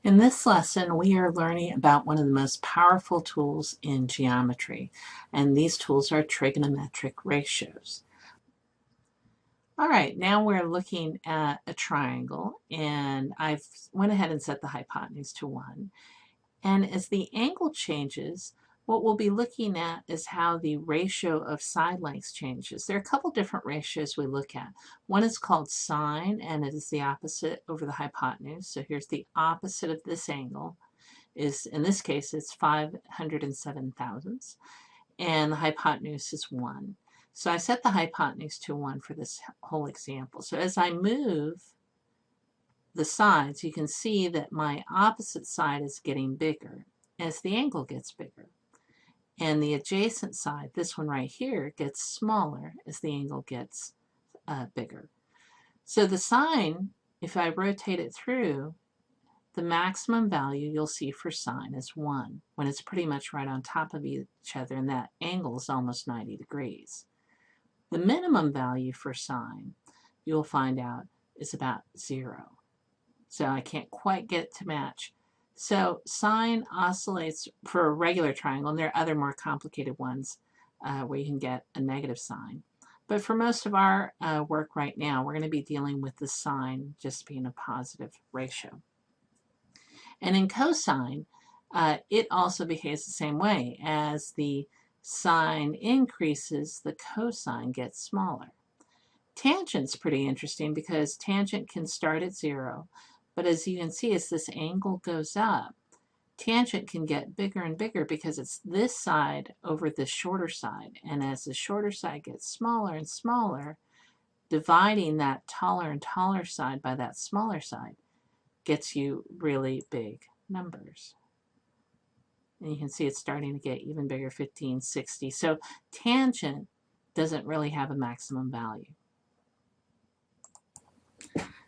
In this lesson, we are learning about one of the most powerful tools in geometry, and these tools are trigonometric ratios. All right, now we're looking at a triangle, and I've went ahead and set the hypotenuse to 1. And as the angle changes, what we'll be looking at is how the ratio of side lengths changes. There are a couple different ratios we look at. One is called sine, and it is the opposite over the hypotenuse. So here's the opposite of this angle. In this case, it's 507 thousandths, and the hypotenuse is 1. So I set the hypotenuse to 1 for this whole example. So as I move the sides, you can see that my opposite side is getting bigger as the angle gets bigger. And the adjacent side, this one right here, gets smaller as the angle gets bigger. So the sine, if I rotate it through, the maximum value you'll see for sine is 1 when it's pretty much right on top of each other, and that angle is almost 90 degrees. The minimum value for sine, you'll find out, is about 0. So I can't quite get it to match. So sine oscillates for a regular triangle, and there are other more complicated ones where you can get a negative sign. But for most of our work right now, we're going to be dealing with the sine just being a positive ratio. And in cosine, it also behaves the same way. As the sine increases, the cosine gets smaller. Tangent's pretty interesting because tangent can start at 0, but as you can see, as this angle goes up, tangent can get bigger and bigger because it's this side over the shorter side. And as the shorter side gets smaller and smaller, dividing that taller and taller side by that smaller side gets you really big numbers. And you can see it's starting to get even bigger, 15, 60. So tangent doesn't really have a maximum value.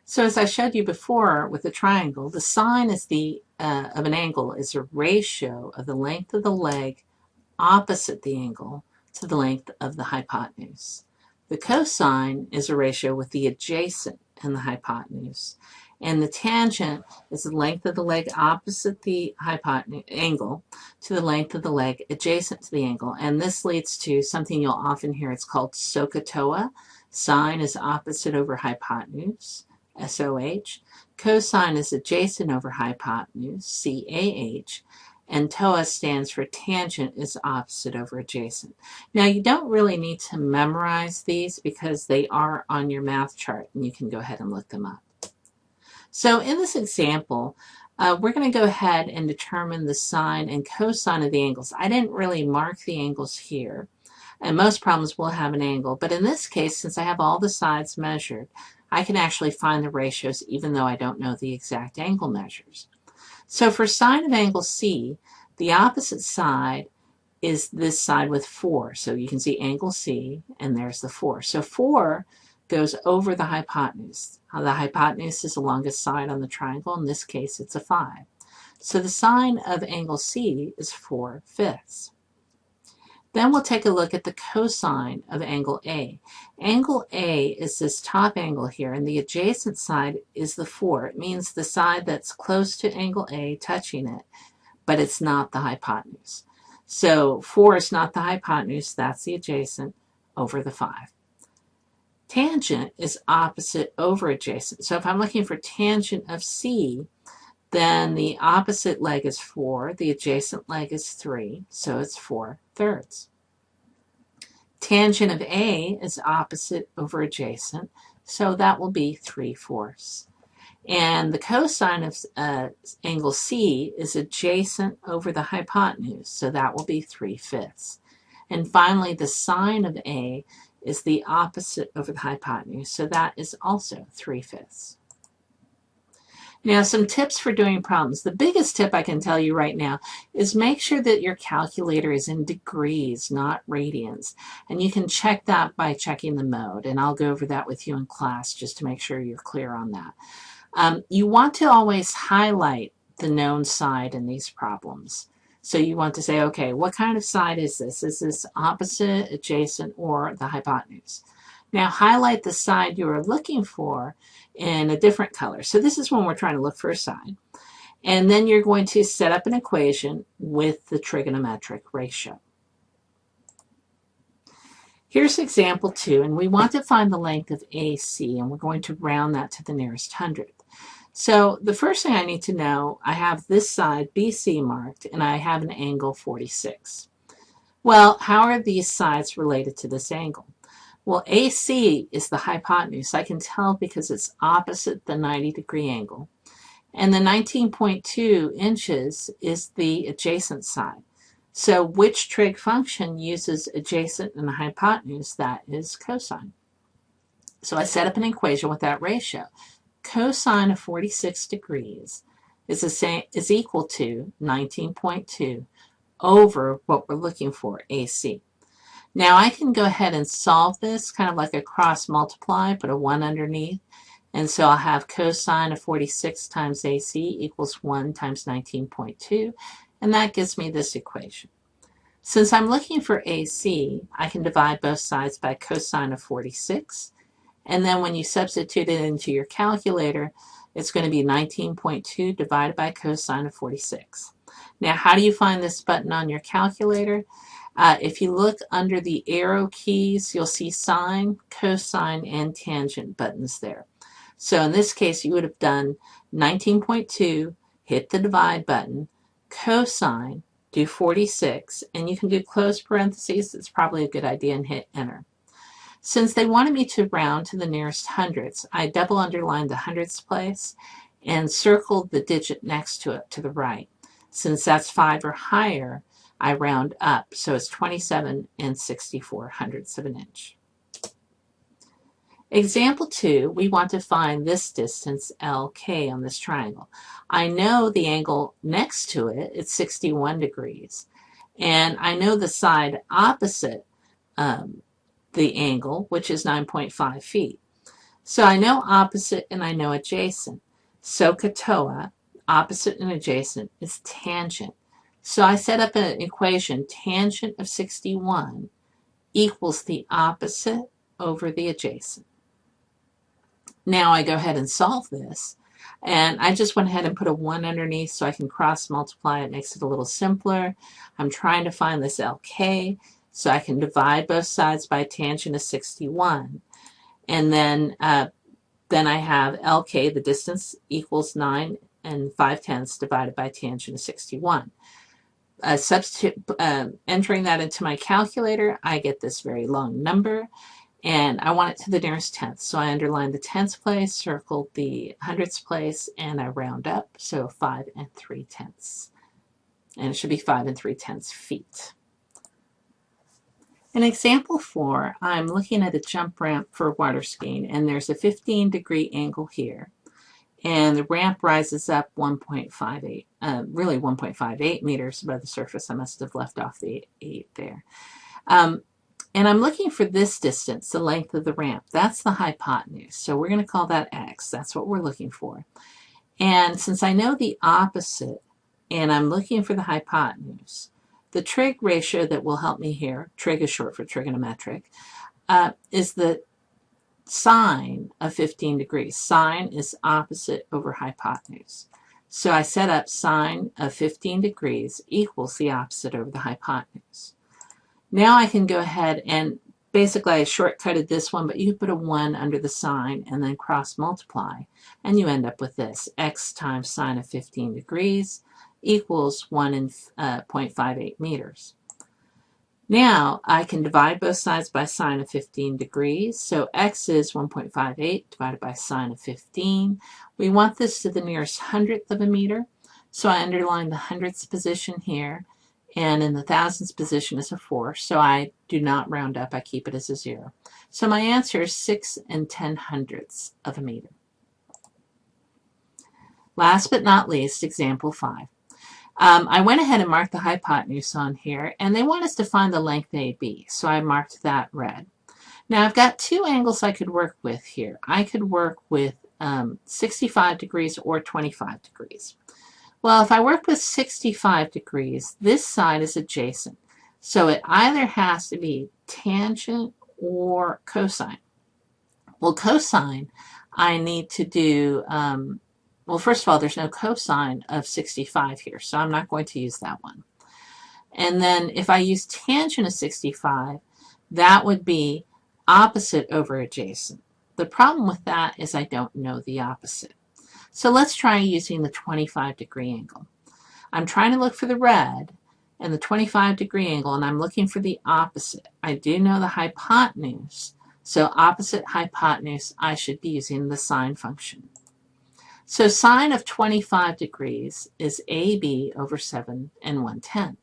So as I showed you before with the triangle, the sine is of an angle is a ratio of the length of the leg opposite the angle to the length of the hypotenuse. The cosine is a ratio with the adjacent and the hypotenuse. And the tangent is the length of the leg opposite the hypotenuse angle to the length of the leg adjacent to the angle. And this leads to something you'll often hear. It's called SOHCAHTOA. Sine is opposite over hypotenuse, SOH. Cosine is adjacent over hypotenuse, CAH. And TOA stands for tangent is opposite over adjacent. Now you don't really need to memorize these because they are on your math chart and you can go ahead and look them up. So in this example, we're going to go ahead and determine the sine and cosine of the angles. I didn't really mark the angles here, and most problems will have an angle, but in this case, since I have all the sides measured, I can actually find the ratios even though I don't know the exact angle measures. So for sine of angle C, the opposite side is this side with 4. So you can see angle C, and there's the 4. So 4 goes over the hypotenuse. The hypotenuse is the longest side on the triangle. In this case, it's a 5. So the sine of angle C is 4/5. Then we'll take a look at the cosine of angle A. Angle A is this top angle here, and the adjacent side is the 4. It means the side that's close to angle A touching it, but it's not the hypotenuse. So 4 is not the hypotenuse, that's the adjacent over the 5. Tangent is opposite over adjacent. So if I'm looking for tangent of C, then the opposite leg is 4, the adjacent leg is 3, so it's 4/3. Tangent of A is opposite over adjacent, so that will be 3/4. And the cosine of angle C is adjacent over the hypotenuse, so that will be 3/5. And finally, the sine of A is the opposite over the hypotenuse, so that is also 3/5. Now, some tips for doing problems. The biggest tip I can tell you right now is make sure that your calculator is in degrees, not radians. And you can check that by checking the mode, and I'll go over that with you in class just to make sure you're clear on that. You want to always highlight the known side in these problems. So you want to say, okay, what kind of side is this? Is this opposite, adjacent, or the hypotenuse? Now highlight the side you are looking for in a different color. So this is when we're trying to look for a side. And then you're going to set up an equation with the trigonometric ratio. Here's example 2, and we want to find the length of AC, and we're going to round that to the nearest hundredth. So the first thing I need to know, I have this side BC marked, and I have an angle 46. Well, how are these sides related to this angle? Well, AC is the hypotenuse. I can tell because it's opposite the 90-degree angle. And the 19.2 inches is the adjacent side. So which trig function uses adjacent and hypotenuse? That is cosine. So I set up an equation with that ratio. Cosine of 46 degrees is equal to 19.2 over what we're looking for, AC. Now I can go ahead and solve this kind of like a cross multiply, put a 1 underneath. And so I'll have cosine of 46 times AC equals 1 times 19.2. And that gives me this equation. Since I'm looking for AC, I can divide both sides by cosine of 46. And then when you substitute it into your calculator, it's going to be 19.2 divided by cosine of 46. Now, how do you find this button on your calculator? If you look under the arrow keys, you'll see sine, cosine, and tangent buttons there. So in this case, you would have done 19.2, hit the divide button, cosine, do 46, and you can do close parentheses. It's probably a good idea, and hit enter. Since they wanted me to round to the nearest hundredths, I double underlined the hundredths place and circled the digit next to it to the right. Since that's 5 or higher, I round up, so it's 27 and 64 hundredths of an inch. Example 2, we want to find this distance LK on this triangle. I know the angle next to it, it's 61 degrees. And I know the side opposite the angle, which is 9.5 feet. So I know opposite and I know adjacent. So katoa, opposite and adjacent, is tangent. So I set up an equation, tangent of 61 equals the opposite over the adjacent. Now I go ahead and solve this, and I just went ahead and put a 1 underneath so I can cross multiply. It makes it a little simpler. I'm trying to find this LK, so I can divide both sides by tangent of 61. And then I have LK, the distance equals 9 and 5/10 divided by tangent of 61. Entering that into my calculator, I get this very long number. And I want it to the nearest tenth. So I underlined the tenths place, circled the hundredths place, and I round up. So 5 3/10. And it should be 5 3/10 feet. In example 4, I'm looking at a jump ramp for water skiing, and there's a 15-degree angle here. And the ramp rises up 1.58, really 1.58 meters above the surface. I must have left off the 8 there. And I'm looking for this distance, the length of the ramp. That's the hypotenuse. So we're going to call that x. That's what we're looking for. And since I know the opposite and I'm looking for the hypotenuse, the trig ratio that will help me here, trig is short for trigonometric, is the sine of 15 degrees. Sine is opposite over hypotenuse. So I set up sine of 15 degrees equals the opposite over the hypotenuse. Now I can go ahead and basically I shortcutted this one, but you can put a 1 under the sine and then cross multiply, and you end up with this. X times sine of 15 degrees equals 1.58 meters. Now I can divide both sides by sine of 15 degrees. So x is 1.58 divided by sine of 15. We want this to the nearest hundredth of a meter. So I underline the hundredths position here. And in the thousands position is a 4, so I do not round up, I keep it as a 0. So my answer is 6 10/100ths of a meter. Last but not least, example 5. I went ahead and marked the hypotenuse on here, and they want us to find the length AB, so I marked that red. Now I've got 2 angles I could work with here. I could work with 65 degrees or 25 degrees. Well, if I work with 65 degrees, this side is adjacent. So it either has to be tangent or cosine. Well, cosine, I need to do well, first of all, there's no cosine of 65 here, so I'm not going to use that one. And then if I use tangent of 65, that would be opposite over adjacent. The problem with that is I don't know the opposite. So let's try using the 25-degree angle. I'm trying to look for the red and the 25-degree angle, and I'm looking for the opposite. I do know the hypotenuse, so opposite hypotenuse, I should be using the sine function. So sine of 25 degrees is AB over 7 and 1/10.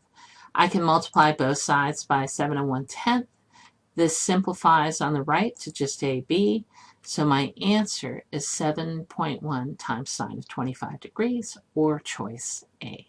I can multiply both sides by 7 and 1/10. This simplifies on the right to just AB, so my answer is 7.1 times sine of 25 degrees, or choice A.